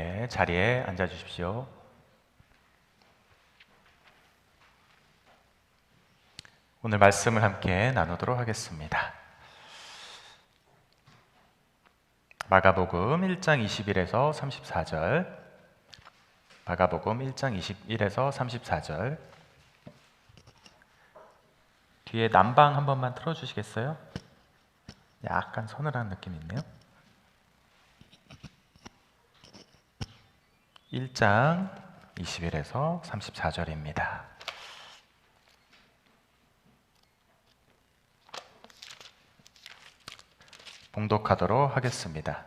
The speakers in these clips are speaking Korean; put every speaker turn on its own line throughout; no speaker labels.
네, 자리에 앉아 주십시오. 오늘 말씀을 함께 나누도록 하겠습니다. 마가복음 1장 21에서 34절, 마가복음 1장 21에서 34절. 뒤에 남방 한 번만 틀어주시겠어요? 약간 서늘한 느낌이 있네요. 1장 21에서 34절입니다. 봉독하도록 하겠습니다.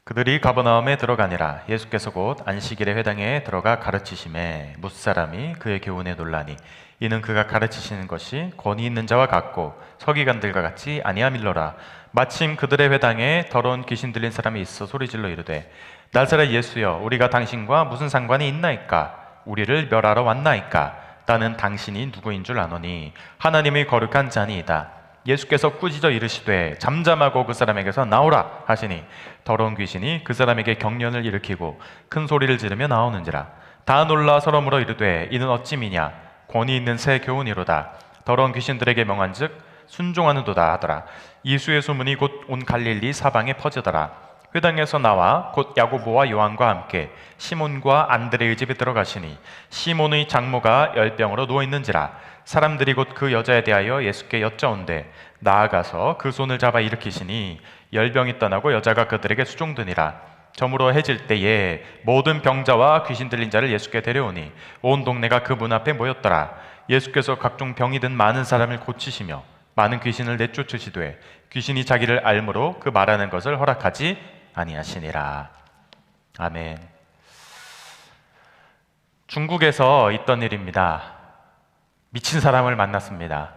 그들이 가버나움에 들어가니라. 예수께서 곧 안식일의 회당에 들어가 가르치심에 뭇사람이 그의 교훈에 놀라니 이는 그가 가르치시는 것이 권위 있는 자와 같고 서기관들과 같이 아니함일러라. 마침 그들의 회당에 더러운 귀신 들린 사람이 있어 소리질러 이르되 나사렛 예수여, 우리가 당신과 무슨 상관이 있나이까? 우리를 멸하러 왔나이까? 나는 당신이 누구인 줄 아노니 하나님의 거룩한 자니이다. 예수께서 꾸짖어 이르시되 잠잠하고 그 사람에게서 나오라 하시니 더러운 귀신이 그 사람에게 경련을 일으키고 큰 소리를 지르며 나오는지라. 다 놀라 서로 물어 이르되 이는 어찌 미냐? 권위 있는 새 교훈이로다. 더러운 귀신들에게 명한즉 순종하는도다 하더라. 예수의 소문이 곧 온 갈릴리 사방에 퍼지더라. 회당에서 나와 곧 야고보와 요한과 함께 시몬과 안드레의 집에 들어가시니 시몬의 장모가 열병으로 누워있는지라. 사람들이 곧 그 여자에 대하여 예수께 여짜온대 나아가서 그 손을 잡아 일으키시니 열병이 떠나고 여자가 그들에게 수종드니라. 저물어 해질 때에 모든 병자와 귀신 들린 자를 예수께 데려오니 온 동네가 그 문 앞에 모였더라. 예수께서 각종 병이 든 많은 사람을 고치시며 많은 귀신을 내쫓으시되 귀신이 자기를 알므로 그 말하는 것을 허락하지 아니하시니라. 아멘. 중국에서 있던 일입니다. 미친 사람을 만났습니다.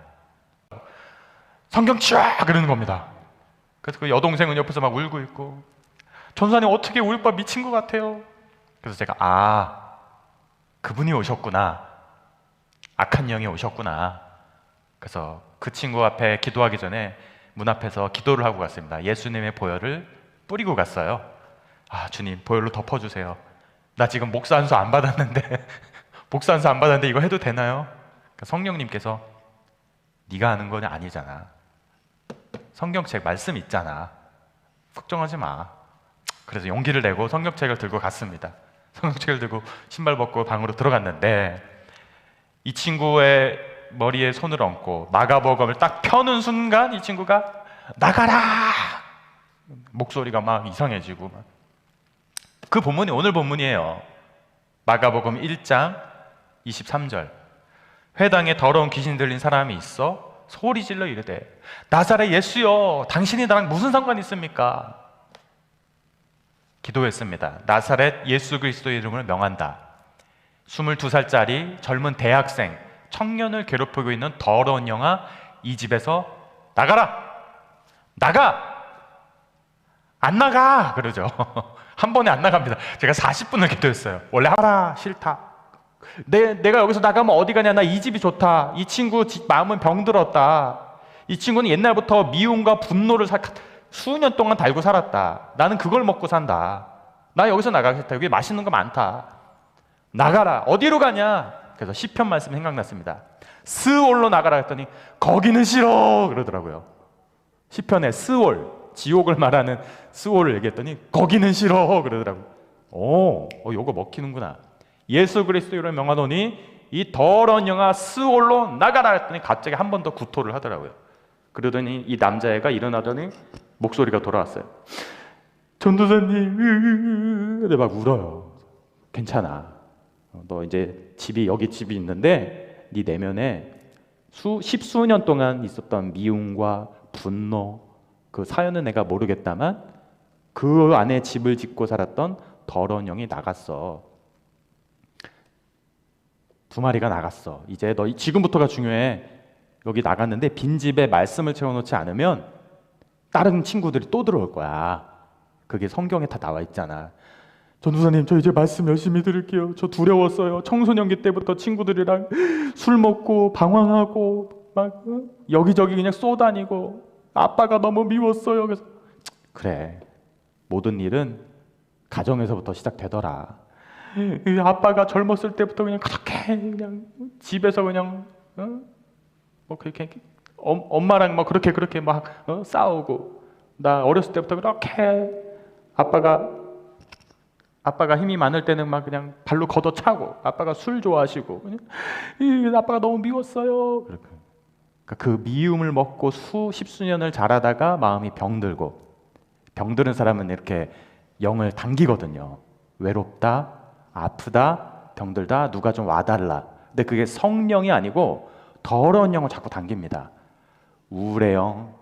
성경 치워! 그러는 겁니다. 그래서 그 여동생은 옆에서 막 울고 있고, 전사님 어떻게 우리 오빠 미친 것 같아요. 그래서 제가 그분이 오셨구나, 악한 영이 오셨구나. 그래서 그 친구 앞에 기도하기 전에 문 앞에서 기도를 하고 갔습니다. 예수님의 보혈을 뿌리고 갔어요. 주님 보혈로 덮어주세요. 나 지금 목사 안수 안 받았는데 목사 안수 안 받았는데 이거 해도 되나요? 성령님께서 네가 아는 건 아니잖아. 성경책 말씀 있잖아. 걱정하지 마. 그래서 용기를 내고 성경책을 들고 갔습니다. 성경책을 들고 신발 벗고 방으로 들어갔는데 이 친구의 머리에 손을 얹고 마가복음을 딱 펴는 순간 이 친구가 나가라! 목소리가 막 이상해지고 그 본문이 오늘 본문이에요. 마가복음 1장 23절. 회당에 더러운 귀신 들린 사람이 있어 소리질러 이르되 나사렛 예수여, 당신이 나랑 무슨 상관이 있습니까? 기도했습니다. 나사렛 예수 그리스도의 이름을 명한다. 22살짜리 젊은 대학생, 청년을 괴롭히고 있는 더러운 영아, 이 집에서 나가라! 나가! 안 나가! 그러죠. 한 번에 안 나갑니다. 제가 40분을 기도했어요. 원래 하라, 싫다. 내가 여기서 나가면 어디 가냐? 나 이 집이 좋다. 이 친구 마음은 병들었다. 이 친구는 옛날부터 미움과 분노를 수년 동안 달고 살았다. 나는 그걸 먹고 산다. 나 여기서 나가겠다. 여기 맛있는 거 많다. 나가라. 어디로 가냐? 그래서 시편 말씀 생각났습니다. 스올로 나가라 했더니 거기는 싫어 그러더라고요. 시편에 스올, 지옥을 말하는 스올을 얘기했더니 거기는 싫어 그러더라고요. 요거 먹히는구나. 예수 그리스도를 명하노니 이 더러운 영아 스올로 나가라 했더니 갑자기 한 번 더 구토를 하더라고요. 그러더니 이 남자애가 일어나더니 목소리가 돌아왔어요. 전도사님, 근데 막 울어요. 괜찮아. 너 이제 여기 집이 있는데 네 내면에 십수년 동안 있었던 미움과 분노, 그 사연은 내가 모르겠다만 그 안에 집을 짓고 살았던 더러운 영이 나갔어. 2마리가 나갔어. 이제 너 지금부터가 중요해. 여기 나갔는데 빈집에 말씀을 채워놓지 않으면 다른 친구들이 또 들어올 거야. 그게 성경에 다 나와 있잖아. 전도사님, 저 이제 말씀 열심히 들을게요. 저 두려웠어요. 청소년기 때부터 친구들이랑 술 먹고 방황하고 막 여기저기 그냥 쏘다니고 아빠가 너무 미웠어요. 그래서 그래, 모든 일은
가정에서부터 시작되더라. 이 아빠가 젊었을 때부터 그냥 그렇게 그냥 집에서 그냥 뭐 그렇게 엄마랑 뭐 그렇게 막 싸우고, 나 어렸을 때부터 그렇게 아빠가 힘이 많을 때는 막 그냥 발로 걷어차고, 아빠가 술 좋아하시고, 그냥 아빠가 너무 미웠어요. 그러니까 그 미움을 먹고 십수년을 자라다가 마음이 병들고, 병드는 사람은 이렇게 영을 당기거든요. 외롭다, 아프다, 병들다, 누가 좀 와달라. 근데 그게 성령이 아니고 더러운 영을 자꾸 당깁니다. 우울의 영,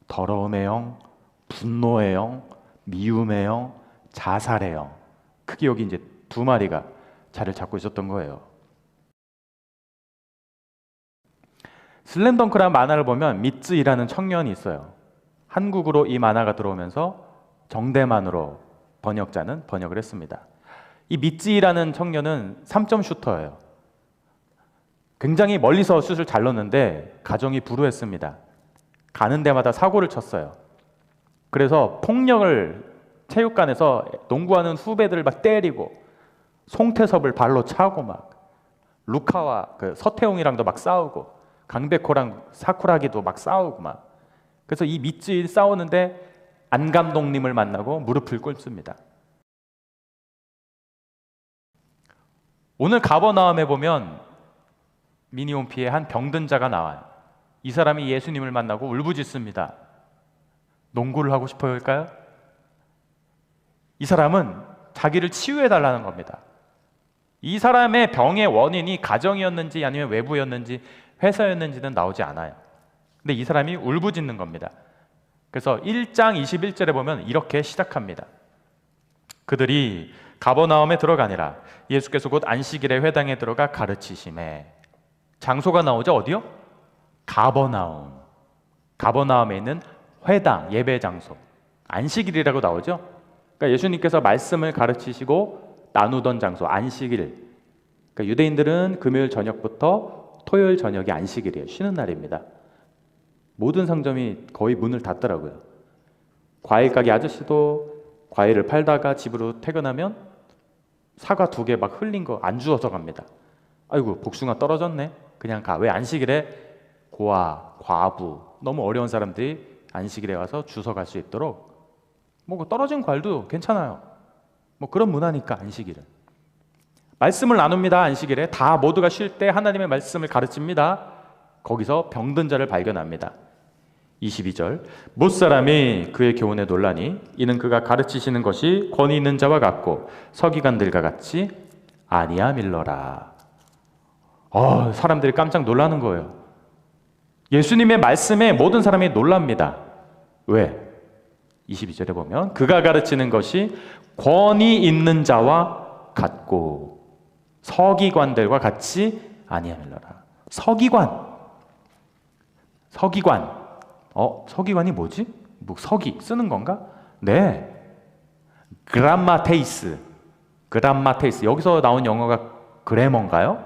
더러움의 영, 분노의 영, 미움의 영, 자살의 영. 크게 여기 이제 두 마리가 자리를 잡고 있었던 거예요. 슬램덩크라는 만화를 보면 미츠이라는 청년이 있어요. 한국으로 이 만화가 들어오면서 정대만으로 번역자는 번역을 했습니다. 이 미츠이라는 청년은 3점 슈터예요. 굉장히 멀리서 슛을 잘 넣는데 가정이 불우했습니다. 가는 데마다 사고를 쳤어요. 그래서 폭력을 체육관에서 농구하는 후배들을 막 때리고, 송태섭을 발로 차고, 막 루카와 그 서태웅이랑도 막 싸우고, 강백호랑 사쿠라기도 막 싸우고 막. 그래서 이 미츠이 싸우는데 안 감독님을 만나고 무릎을 꿇습니다. 오늘 가버나움에 보면 미니홈피에 한 병든 자가 나와요. 이 사람이 예수님을 만나고 울부짖습니다. 농구를 하고 싶어요일까요? 이 사람은 자기를 치유해달라는 겁니다. 이 사람의 병의 원인이 가정이었는지 아니면 외부였는지 회사였는지는 나오지 않아요. 근데 이 사람이 울부짖는 겁니다. 그래서 1장 21절에 보면 이렇게 시작합니다. 그들이 가버나움에 들어가니라. 예수께서 곧 안식일에 회당에 들어가 가르치심에. 장소가 나오죠. 어디요? 가버나움. 가버나움에 있는 회당, 예배 장소. 안식일이라고 나오죠. 그러니까 예수님께서 말씀을 가르치시고 나누던 장소, 안식일. 그러니까 유대인들은 금요일 저녁부터 토요일 저녁이 안식일이에요. 쉬는 날입니다. 모든 상점이 거의 문을 닫더라고요. 과일 가게 아저씨도 과일을 팔다가 집으로 퇴근하면 사과 2개 막 흘린 거 안 주워서 갑니다. 아이고, 복숭아 떨어졌네. 그냥 가. 왜? 안식일에 고아, 과부, 너무 어려운 사람들이 안식일에 와서 주워 갈 수 있도록 뭐 떨어진 과일도 괜찮아요. 뭐 그런 문화니까 안식일은. 말씀을 나눕니다. 안식일에 다 모두가 쉴 때 하나님의 말씀을 가르칩니다. 거기서 병든 자를 발견합니다. 22절, 못사람이 그의 교훈에 놀라니 이는 그가 가르치시는 것이 권위 있는 자와 같고 서기관들과 같이 아니함일러라. 사람들이 깜짝 놀라는 거예요. 예수님의 말씀에 모든 사람이 놀랍니다. 왜? 22절에 보면 그가 가르치는 것이 권위 있는 자와 같고 서기관들과 같이 아니함일러라. 서기관. 서기관이 뭐지? 뭐 서기 쓰는 건가? 네. 그람마테이스. 여기서 나온 영어가 그래머인가요?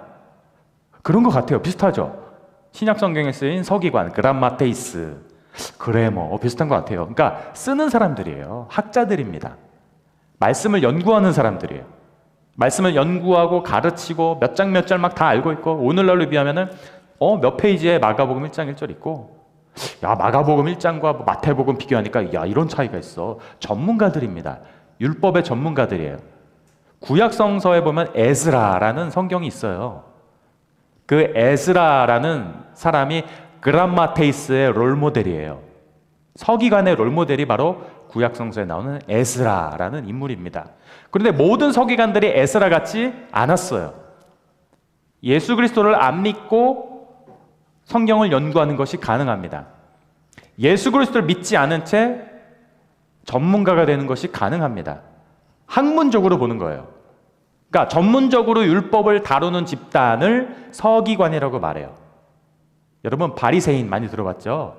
그런 것 같아요. 비슷하죠? 신약 성경에 쓰인 서기관, 그람마테이스, 그래머, 비슷한 것 같아요. 그러니까 쓰는 사람들이에요. 학자들입니다. 말씀을 연구하는 사람들이에요. 말씀을 연구하고 가르치고 몇 장 몇 절 막 다 알고 있고, 오늘날로 비하면은 몇 페이지에 마가복음 1장 1절 있고, 야, 마가복음 1장과 마태복음 비교하니까 야, 이런 차이가 있어. 전문가들입니다. 율법의 전문가들이에요. 구약성서에 보면 에스라라는 성경이 있어요. 그 에스라라는 사람이 그람마테이스의 롤모델이에요. 서기관의 롤모델이 바로 구약성서에 나오는 에스라라는 인물입니다. 그런데 모든 서기관들이 에스라 같지 않았어요. 예수 그리스도를 안 믿고 성경을 연구하는 것이 가능합니다. 예수 그리스도를 믿지 않은 채 전문가가 되는 것이 가능합니다. 학문적으로 보는 거예요. 그러니까 전문적으로 율법을 다루는 집단을 서기관이라고 말해요. 여러분, 바리새인 많이 들어봤죠?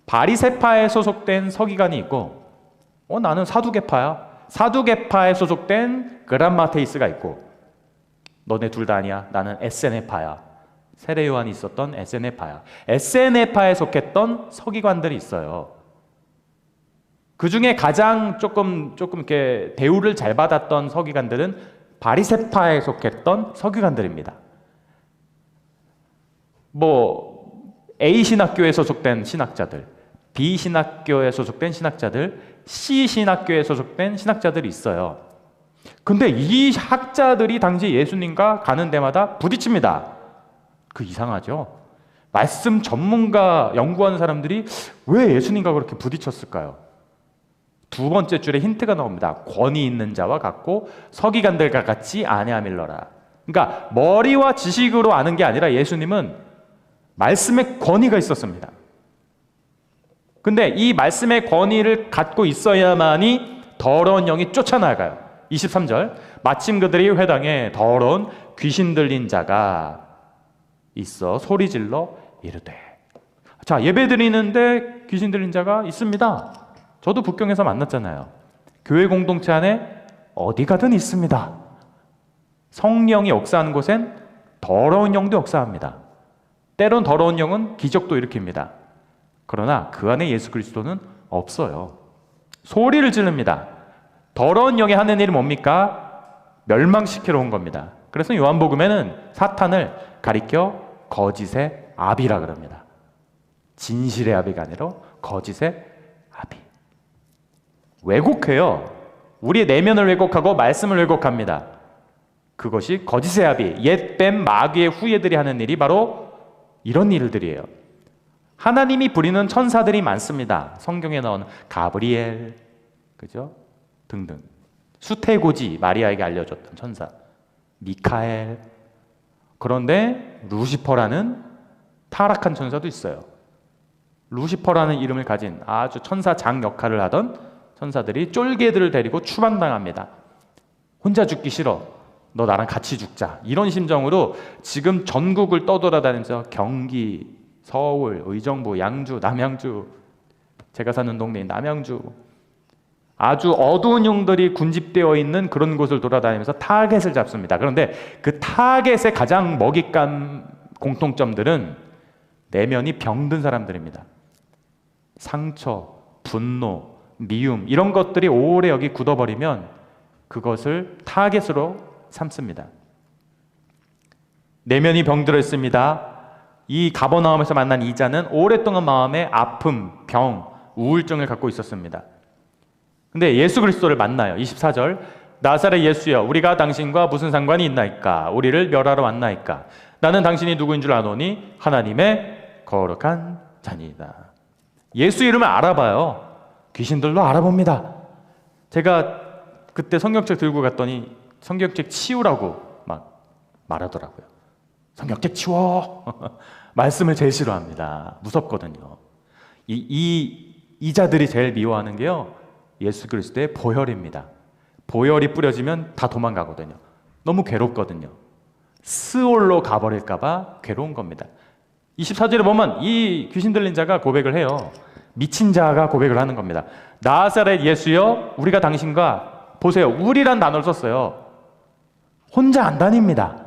바리새파에 소속된 서기관이 있고, 나는 사두개파야. 사두개파에 소속된 그람마테이스가 있고, 너네 둘 다 아니야. 나는 에세네파야. 세례 요한이 있었던 에세네파야. 에세네파에 속했던 서기관들이 있어요. 그 중에 가장 조금 이렇게 대우를 잘 받았던 서기관들은 바리새파에 속했던 서기관들입니다. A 신학교에 소속된 신학자들, B 신학교에 소속된 신학자들, C 신학교에 소속된 신학자들이 있어요. 근데 이 학자들이 당시 예수님과 가는 데마다 부딪힙니다. 그 이상하죠? 말씀 전문가 연구하는 사람들이 왜 예수님과 그렇게 부딪혔을까요? 두 번째 줄에 힌트가 나옵니다. 권위 있는 자와 같고 서기관들과 같지 아니함일러라. 그러니까 머리와 지식으로 아는 게 아니라 예수님은 말씀의 권위가 있었습니다. 근데 이 말씀의 권위를 갖고 있어야만이 더러운 영이 쫓아나가요. 23절, 마침 그들이 회당에 더러운 귀신 들린 자가 있어 소리질러 이르되. 자, 예배 드리는데 귀신 들린 자가 있습니다. 저도 북경에서 만났잖아요. 교회 공동체 안에 어디 가든 있습니다. 성령이 역사하는 곳엔 더러운 영도 역사합니다. 때론 더러운 영은 기적도 일으킵니다. 그러나 그 안에 예수 그리스도는 없어요. 소리를 지릅니다. 더러운 영이 하는 일이 뭡니까? 멸망시키러 온 겁니다. 그래서 요한복음에는 사탄을 가리켜 거짓의 아비라 그럽니다. 진실의 아비가 아니라 거짓의 아비. 왜곡해요. 우리의 내면을 왜곡하고 말씀을 왜곡합니다. 그것이 거짓의 아비, 옛뱀 마귀의 후예들이 하는 일이 바로 이런 일들이에요. 하나님이 부리는 천사들이 많습니다. 성경에 나오는 가브리엘, 그죠? 등등. 수태고지 마리아에게 알려줬던 천사 미카엘. 그런데 루시퍼라는 타락한 천사도 있어요. 루시퍼라는 이름을 가진 아주 천사장 역할을 하던 천사들이 쫄개들을 데리고 추방당합니다. 혼자 죽기 싫어. 너 나랑 같이 죽자. 이런 심정으로 지금 전국을 떠돌아다니면서 경기, 서울, 의정부, 양주, 남양주, 제가 사는 동네인 남양주, 아주 어두운 영들이 군집되어 있는 그런 곳을 돌아다니면서 타겟을 잡습니다. 그런데 그 타겟의 가장 먹잇감 공통점들은 내면이 병든 사람들입니다. 상처, 분노, 미움 이런 것들이 오래 여기 굳어버리면 그것을 타겟으로 삼습니다. 내면이 병들어 있습니다. 이 가버나움에서 만난 이자는 오랫동안 마음에 아픔, 병, 우울증을 갖고 있었습니다. 근데 예수 그리스도를 만나요. 24절, 나사렛 예수여, 우리가 당신과 무슨 상관이 있나이까? 우리를 멸하러 왔나이까? 나는 당신이 누구인 줄 아노니 하나님의 거룩한 자니이다. 예수 이름을 알아봐요. 귀신들도 알아봅니다. 제가 그때 성경책 들고 갔더니 성경책 치우라고 막 말하더라고요. 성경책 치워. 말씀을 제일 싫어합니다. 무섭거든요. 이자들이 제일 미워하는 게요, 예수 그리스도의 보혈입니다. 보혈이 뿌려지면 다 도망가거든요. 너무 괴롭거든요. 스올로 가버릴까봐 괴로운 겁니다. 24절에 보면 이 귀신 들린 자가 고백을 해요. 미친 자가 고백을 하는 겁니다. 나사렛 예수여, 우리가 당신과, 보세요, 우리란 단어를 썼어요. 혼자 안 다닙니다.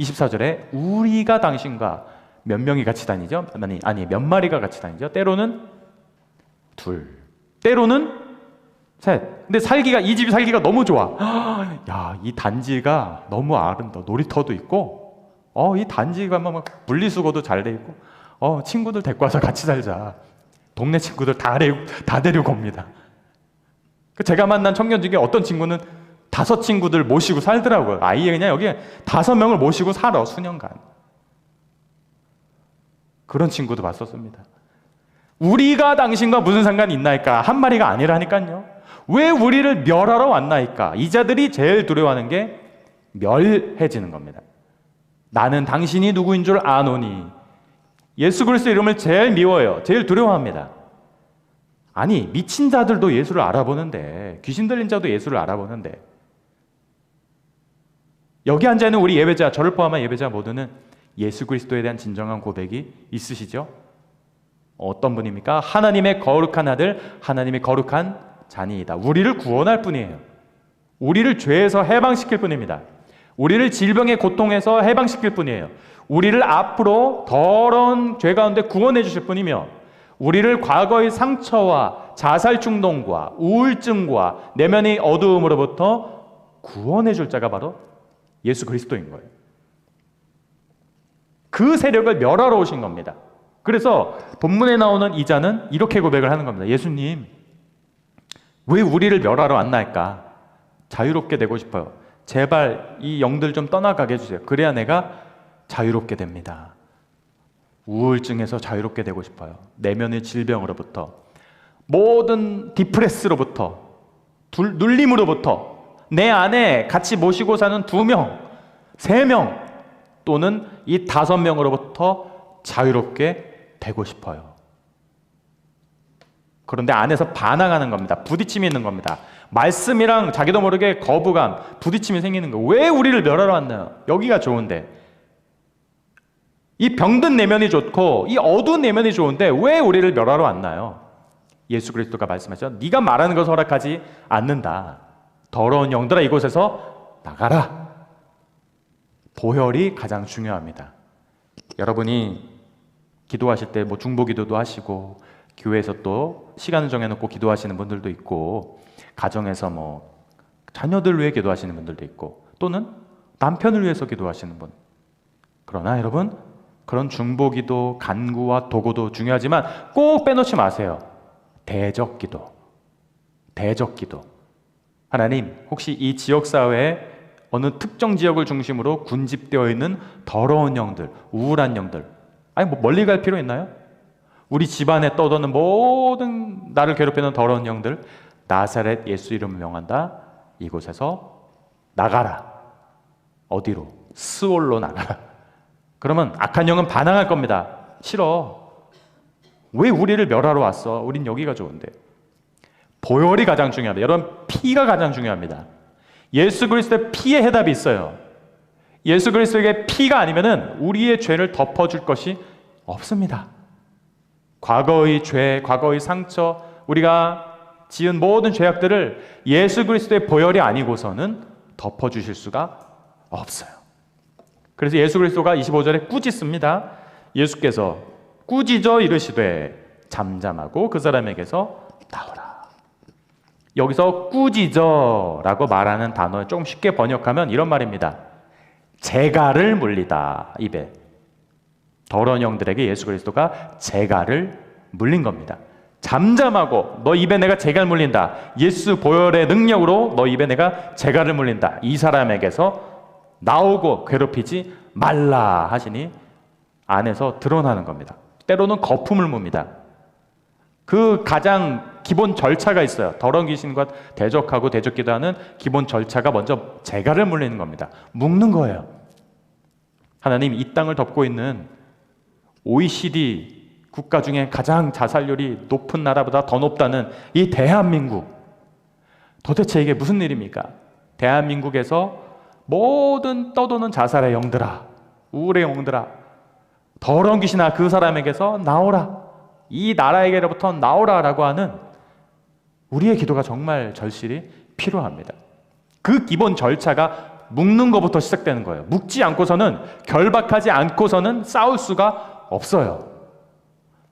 24절에 우리가 당신과 몇 명이 같이 다니죠? 아니 몇 마리가 같이 다니죠? 때로는 둘, 때로는 셋. 근데 이 집이 살기가 너무 좋아. 야, 이 단지가 너무 아름다워. 놀이터도 있고, 이 단지가 막 분리수거도 잘 돼 있고, 친구들 데리고 와서 같이 살자. 동네 친구들 다 데리고 옵니다. 제가 만난 청년 중에 어떤 친구는 5 친구들 모시고 살더라고요. 아예 그냥 여기 5 명을 모시고 살아, 수년간. 그런 친구도 봤었습니다. 우리가 당신과 무슨 상관이 있나이까? 한 마리가 아니라니까요. 왜 우리를 멸하러 왔나이까? 이자들이 제일 두려워하는 게 멸해지는 겁니다. 나는 당신이 누구인 줄 아노니. 예수 그리스도 이름을 제일 미워해요. 제일 두려워합니다. 아니, 미친 자들도 예수를 알아보는데, 귀신 들린 자도 예수를 알아보는데, 여기 앉아있는 우리 예배자, 저를 포함한 예배자 모두는 예수 그리스도에 대한 진정한 고백이 있으시죠? 어떤 분입니까? 하나님의 거룩한 아들, 하나님의 거룩한 자니이다. 우리를 구원할 뿐이에요. 우리를 죄에서 해방시킬 뿐입니다. 우리를 질병의 고통에서 해방시킬 뿐이에요. 우리를 앞으로 더러운 죄 가운데 구원해 주실 뿐이며, 우리를 과거의 상처와 자살 충동과 우울증과 내면의 어두움으로부터 구원해 줄 자가 바로 예수 그리스도인 거예요. 그 세력을 멸하러 오신 겁니다. 그래서 본문에 나오는 이 자는 이렇게 고백을 하는 겁니다. 예수님, 왜 우리를 멸하러 왔나이까? 자유롭게 되고 싶어요. 제발 이 영들 좀 떠나가게 해주세요. 그래야 내가 자유롭게 됩니다. 우울증에서 자유롭게 되고 싶어요. 내면의 질병으로부터, 모든 디프레스로부터, 눌림으로부터, 내 안에 같이 모시고 사는 2명, 3명 또는 이 5명으로부터 자유롭게 되고 싶어요. 그런데 안에서 반항하는 겁니다. 부딪힘이 있는 겁니다. 말씀이랑 자기도 모르게 거부감, 부딪힘이 생기는 거예요. 왜 우리를 멸하러 왔나요? 여기가 좋은데, 이 병든 내면이 좋고 이 어두운 내면이 좋은데 왜 우리를 멸하러 왔나요? 예수 그리스도가 말씀하셨죠. 네가 말하는 것을 허락하지 않는다. 더러운 영들아, 이곳에서 나가라. 보혈이 가장 중요합니다. 여러분이 기도하실 때 뭐 중보기도도 하시고, 교회에서 또 시간을 정해놓고 기도하시는 분들도 있고, 가정에서 뭐 자녀들 위해 기도하시는 분들도 있고, 또는 남편을 위해서 기도하시는 분. 그러나 여러분, 그런 중보기도, 간구와 도구도 중요하지만 꼭 빼놓지 마세요. 대적기도. 대적기도. 하나님, 혹시 이 지역사회에 어느 특정 지역을 중심으로 군집되어 있는 더러운 영들, 우울한 영들, 아니 뭐 멀리 갈 필요 있나요? 우리 집안에 떠도는 모든 나를 괴롭히는 더러운 영들, 나사렛 예수 이름을 명한다. 이곳에서 나가라. 어디로? 스올로 나가라. 그러면 악한 영은 반항할 겁니다. 싫어. 왜 우리를 멸하러 왔어? 우린 여기가 좋은데. 보혈이 가장 중요합니다. 여러분, 피가 가장 중요합니다. 예수 그리스도의 피의 해답이 있어요. 예수 그리스도에게 피가 아니면은 우리의 죄를 덮어줄 것이 없습니다. 과거의 죄, 과거의 상처, 우리가 지은 모든 죄악들을 예수 그리스도의 보혈이 아니고서는 덮어주실 수가 없어요. 그래서 예수 그리스도가 25절에 꾸짖습니다. 예수께서 꾸짖어 이르시되 잠잠하고 그 사람에게서 나오라. 여기서 꾸짖어라고 말하는 단어 조금 쉽게 번역하면 이런 말입니다. 재갈을 물리다. 입에 더러운 영들에게 예수 그리스도가 재갈을 물린 겁니다. 잠잠하고, 너 입에 내가 재갈 물린다. 예수 보혈의 능력으로 너 입에 내가 재갈을 물린다. 이 사람에게서 나오고 괴롭히지 말라 하시니 안에서 드러나는 겁니다. 때로는 거품을 뭅니다. 그 가장 기본 절차가 있어요. 더러운 귀신과 대적하고 대적기도 하는 기본 절차가 먼저 재갈을 물리는 겁니다. 묶는 거예요. 하나님, 이 땅을 덮고 있는 OECD 국가 중에 가장 자살률이 높은 나라보다 더 높다는 이 대한민국, 도대체 이게 무슨 일입니까? 대한민국에서 모든 떠도는 자살의 영들아, 우울의 영들아, 더러운 귀신아, 그 사람에게서 나오라. 이 나라에게로부터 나오라라고 하는 우리의 기도가 정말 절실히 필요합니다. 그 기본 절차가 묶는 것부터 시작되는 거예요. 묶지 않고서는, 결박하지 않고서는 싸울 수가 없어요.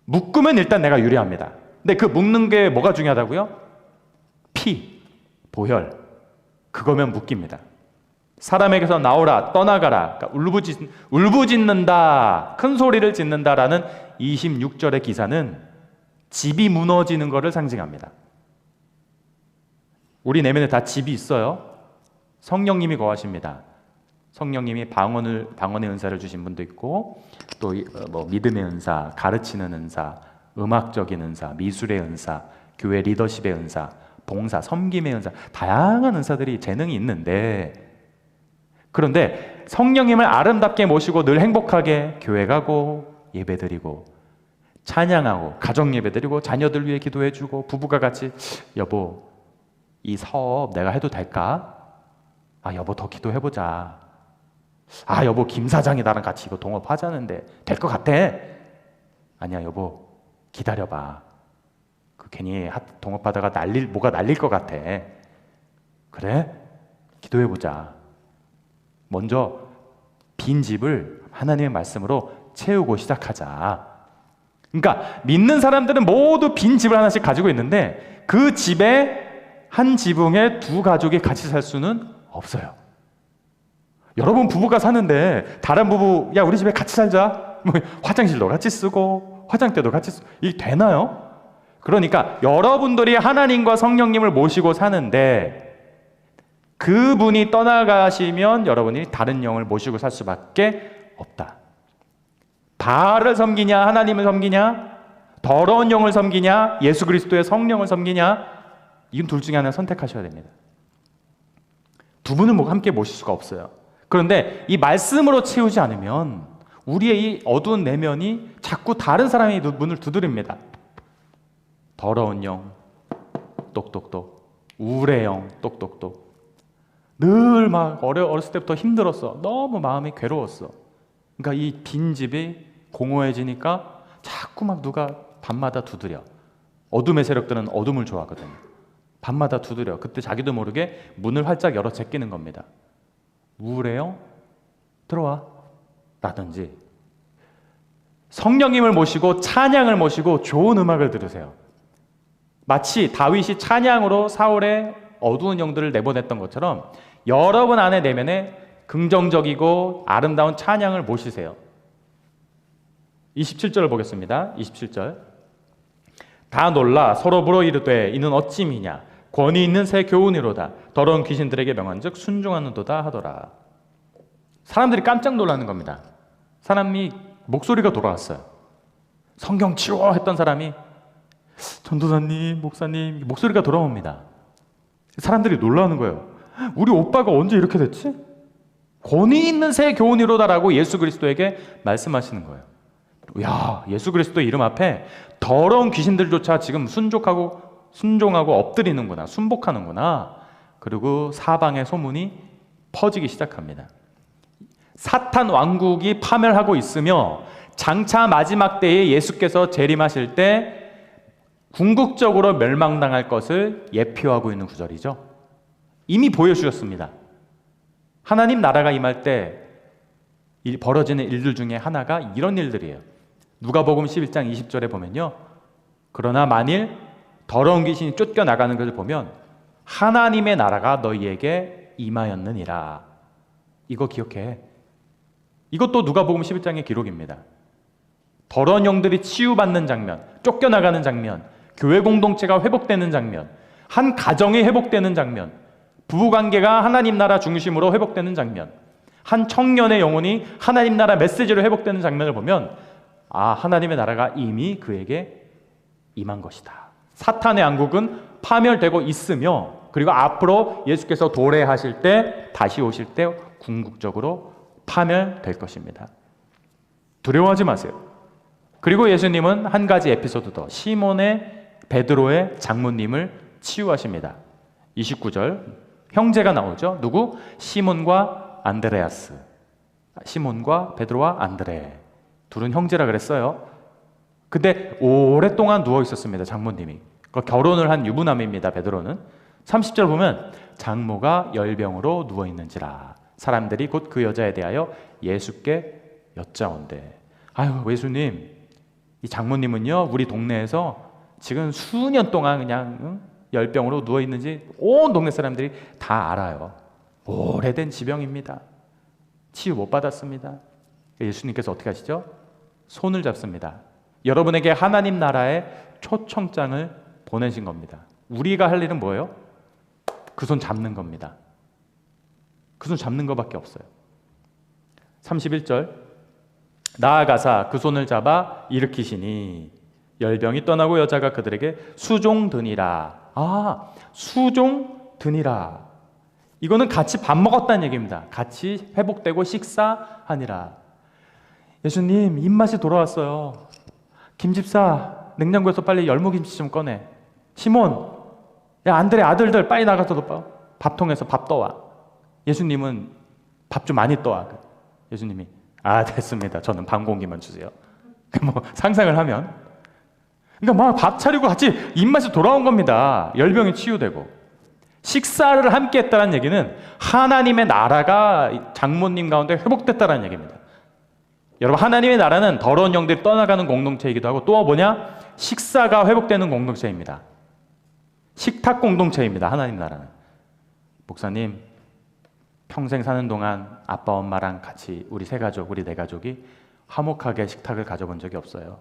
묶으면 일단 내가 유리합니다. 근데 그 묶는 게 뭐가 중요하다고요? 피, 보혈. 그거면 묶입니다. 사람에게서 나오라, 떠나가라, 그러니까 울부짖는다, 큰 소리를 짓는다라는 26절의 기사는 집이 무너지는 것을 상징합니다. 우리 내면에 다 집이 있어요. 성령님이 거하십니다. 성령님이 방언의 은사를 주신 분도 있고, 또 뭐 믿음의 은사, 가르치는 은사, 음악적인 은사, 미술의 은사, 교회 리더십의 은사, 봉사, 섬김의 은사, 다양한 은사들이, 재능이 있는데, 그런데 성령님을 아름답게 모시고 늘 행복하게 교회 가고 예배드리고 찬양하고 가정 예배드리고 자녀들 위해 기도해주고 부부가 같이, 여보 이 사업 내가 해도 될까? 아 여보 더 기도해보자. 아 여보 김 사장이 나랑 같이 이거 동업하자는데 될 것 같아? 아니야 여보 기다려봐. 그 괜히 동업하다가 뭐가 날릴 것 같아. 그래? 기도해보자. 먼저 빈 집을 하나님의 말씀으로 채우고 시작하자. 그러니까 믿는 사람들은 모두 빈 집을 하나씩 가지고 있는데 그 집에 한 지붕에 두 가족이 같이 살 수는 없어요. 여러분 부부가 사는데 다른 부부 야 우리 집에 같이 살자. 뭐 화장실도 같이 쓰고 화장대도 같이 쓰고 이게 되나요? 그러니까 여러분들이 하나님과 성령님을 모시고 사는데 그분이 떠나가시면 여러분이 다른 영을 모시고 살 수밖에 없다. 바알을 섬기냐 하나님을 섬기냐 더러운 영을 섬기냐 예수 그리스도의 성령을 섬기냐 이건 둘 중에 하나 선택하셔야 됩니다. 두 분을 함께 모실 수가 없어요. 그런데 이 말씀으로 채우지 않으면 우리의 이 어두운 내면이 자꾸 다른 사람의 문을 두드립니다. 더러운 영 똑똑똑 우울의 영 똑똑똑 늘 막 어렸을 때부터 힘들었어. 너무 마음이 괴로웠어. 그러니까 이 빈 집이 공허해지니까 자꾸 막 누가 밤마다 두드려. 어둠의 세력들은 어둠을 좋아하거든요. 밤마다 두드려. 그때 자기도 모르게 문을 활짝 열어 제끼는 겁니다. 우울해요? 들어와. 라든지 성령님을 모시고 찬양을 모시고 좋은 음악을 들으세요. 마치 다윗이 찬양으로 사울의 어두운 영들을 내보냈던 것처럼 여러분 안에 내면에 긍정적이고 아름다운 찬양을 모시세요. 27절을 보겠습니다. 27절 다 놀라 서로 물어 이르되 이는 어찌미냐 권위 있는 새 교훈이로다 더러운 귀신들에게 명한즉 순종하는도다 하더라. 사람들이 깜짝 놀라는 겁니다. 사람이 목소리가 돌아왔어요. 성경 치워 했던 사람이 전도사님, 목사님 목소리가 돌아옵니다. 사람들이 놀라는 거예요. 우리 오빠가 언제 이렇게 됐지? 권위 있는 새 교훈이로다라고 예수 그리스도에게 말씀하시는 거예요. 야, 예수 그리스도 이름 앞에 더러운 귀신들조차 지금 순종하고 엎드리는구나, 순복하는구나. 그리고 사방의 소문이 퍼지기 시작합니다. 사탄 왕국이 파멸하고 있으며 장차 마지막 때에 예수께서 재림하실 때 궁극적으로 멸망당할 것을 예표하고 있는 구절이죠. 이미 보여주셨습니다. 하나님 나라가 임할 때 벌어지는 일들 중에 하나가 이런 일들이에요. 누가복음 11장 20절에 보면요. 그러나 만일 더러운 귀신이 쫓겨나가는 것을 보면 하나님의 나라가 너희에게 임하였느니라. 이거 기억해. 이것도 누가복음 11장의 기록입니다. 더러운 영들이 치유받는 장면, 쫓겨나가는 장면, 교회 공동체가 회복되는 장면, 한 가정이 회복되는 장면, 부부관계가 하나님 나라 중심으로 회복되는 장면, 한 청년의 영혼이 하나님 나라 메시지로 회복되는 장면을 보면 아, 하나님의 나라가 이미 그에게 임한 것이다. 사탄의 왕국은 파멸되고 있으며 그리고 앞으로 예수께서 도래하실 때 다시 오실 때 궁극적으로 파멸될 것입니다. 두려워하지 마세요. 그리고 예수님은 한 가지 에피소드 더 시몬의 베드로의 장모님을 치유하십니다. 29절 형제가 나오죠. 누구? 시몬과 안드레아스. 시몬과 베드로와 안드레 둘은 형제라 그랬어요. 근데 오랫동안 누워 있었습니다. 장모님이. 결혼을 한 유부남입니다. 베드로는. 30절 보면 장모가 열병으로 누워 있는지라 사람들이 곧 그 여자에 대하여 예수께 여짜온대. 아유 예수님 이 장모님은요 우리 동네에서 지금 수년 동안 그냥 열병으로 누워 있는지 온 동네 사람들이 다 알아요. 오래된 지병입니다. 치유 못 받았습니다. 예수님께서 어떻게 하시죠? 손을 잡습니다. 여러분에게 하나님 나라의 초청장을 보내신 겁니다. 우리가 할 일은 뭐예요? 그 손 잡는 겁니다. 그 손 잡는 것밖에 없어요. 31절 나아가사 그 손을 잡아 일으키시니 열병이 떠나고 여자가 그들에게 수종드니라. 아, 수종드니라. 이거는 같이 밥 먹었다는 얘기입니다. 같이 회복되고 식사하니라. 예수님 입맛이 돌아왔어요. 김집사 냉장고에서 빨리 열무김치 좀 꺼내. 시몬 야 안드레 아들들 빨리 나가서 밥통에서 밥 떠와. 예수님은 밥 좀 많이 떠와. 예수님이 아 됐습니다. 저는 반 공기만 주세요. 뭐 상상을 하면 그러니까 막 밥 차리고 같이 입맛이 돌아온 겁니다. 열병이 치유되고 식사를 함께 했다는 얘기는 하나님의 나라가 장모님 가운데 회복됐다는 얘기입니다. 여러분, 하나님의 나라는 더러운 영들이 떠나가는 공동체이기도 하고 또 뭐냐? 식사가 회복되는 공동체입니다. 식탁 공동체입니다. 하나님 나라는. 목사님, 평생 사는 동안 아빠 엄마랑 같이 우리 세 가족, 우리 네 가족이 화목하게 식탁을 가져본 적이 없어요.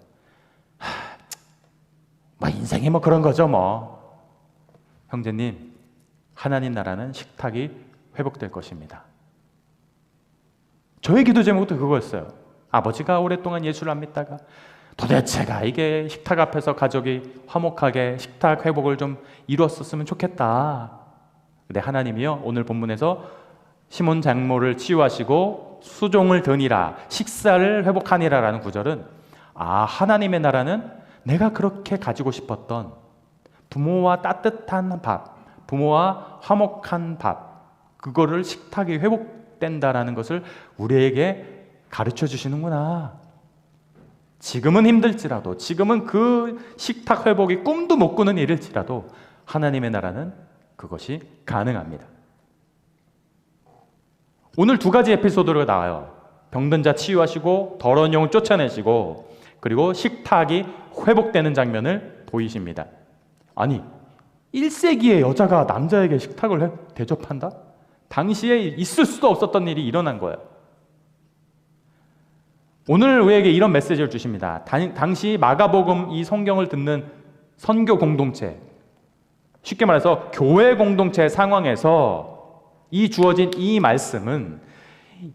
뭐 인생이 뭐 그런 거죠 뭐. 형제님, 하나님 나라는 식탁이 회복될 것입니다. 저의 기도 제목도 그거였어요. 아버지가 오랫동안 예수를 안 믿다가 도대체가 이게 식탁 앞에서 가족이 화목하게 식탁 회복을 좀 이루었었으면 좋겠다. 근데 하나님이요, 오늘 본문에서 시몬 장모를 치유하시고 수종을 드니라, 식사를 회복하니라 라는 구절은, 하나님의 나라는 내가 그렇게 가지고 싶었던 부모와 따뜻한 밥, 부모와 화목한 밥, 그거를 식탁이 회복된다라는 것을 우리에게 가르쳐 주시는구나. 지금은 힘들지라도, 지금은 그 식탁 회복이 꿈도 못 꾸는 일일지라도 하나님의 나라는 그것이 가능합니다. 오늘 두 가지 에피소드가 나와요. 병든 자 치유하시고 더러운 영을 쫓아내시고 그리고 식탁이 회복되는 장면을 보이십니다. 아니, 1세기의 여자가 남자에게 식탁을 대접한다? 당시에 있을 수도 없었던 일이 일어난 거예요. 오늘 우리에게 이런 메시지를 주십니다. 당시 마가복음 이 성경을 듣는 선교 공동체, 쉽게 말해서 교회 공동체 상황에서 이 주어진 이 말씀은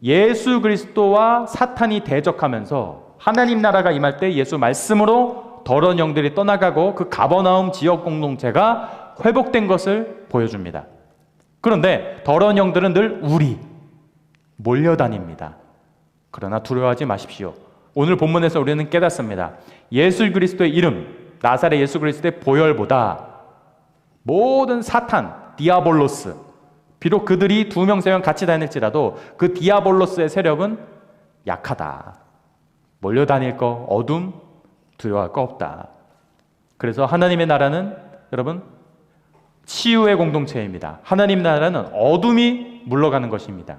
예수 그리스도와 사탄이 대적하면서 하나님 나라가 임할 때 예수 말씀으로 더러운 영들이 떠나가고 그 가버나움 지역 공동체가 회복된 것을 보여줍니다. 그런데 더러운 영들은 늘 몰려다닙니다. 그러나 두려워하지 마십시오. 오늘 본문에서 우리는 깨닫습니다. 예수 그리스도의 이름, 나사렛 예수 그리스도의 보혈보다 모든 사탄, 디아볼로스, 비록 그들이 2명, 3명 같이 다닐지라도 그 디아볼로스의 세력은 약하다. 몰려다닐 거, 어둠, 두려워할 거 없다. 그래서 하나님의 나라는 여러분 치유의 공동체입니다. 하나님의 나라는 어둠이 물러가는 것입니다.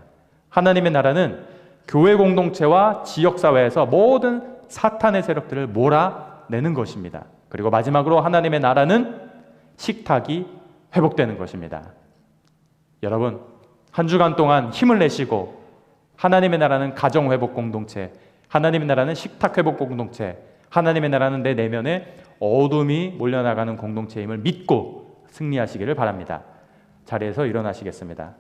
하나님의 나라는 교회 공동체와 지역사회에서 모든 사탄의 세력들을 몰아내는 것입니다. 그리고 마지막으로 하나님의 나라는 식탁이 회복되는 것입니다. 여러분, 한 주간 동안 힘을 내시고 하나님의 나라는 가정회복 공동체, 하나님의 나라는 식탁회복 공동체, 하나님의 나라는 내 내면에 어둠이 몰려나가는 공동체임을 믿고 승리하시기를 바랍니다. 자리에서 일어나시겠습니다.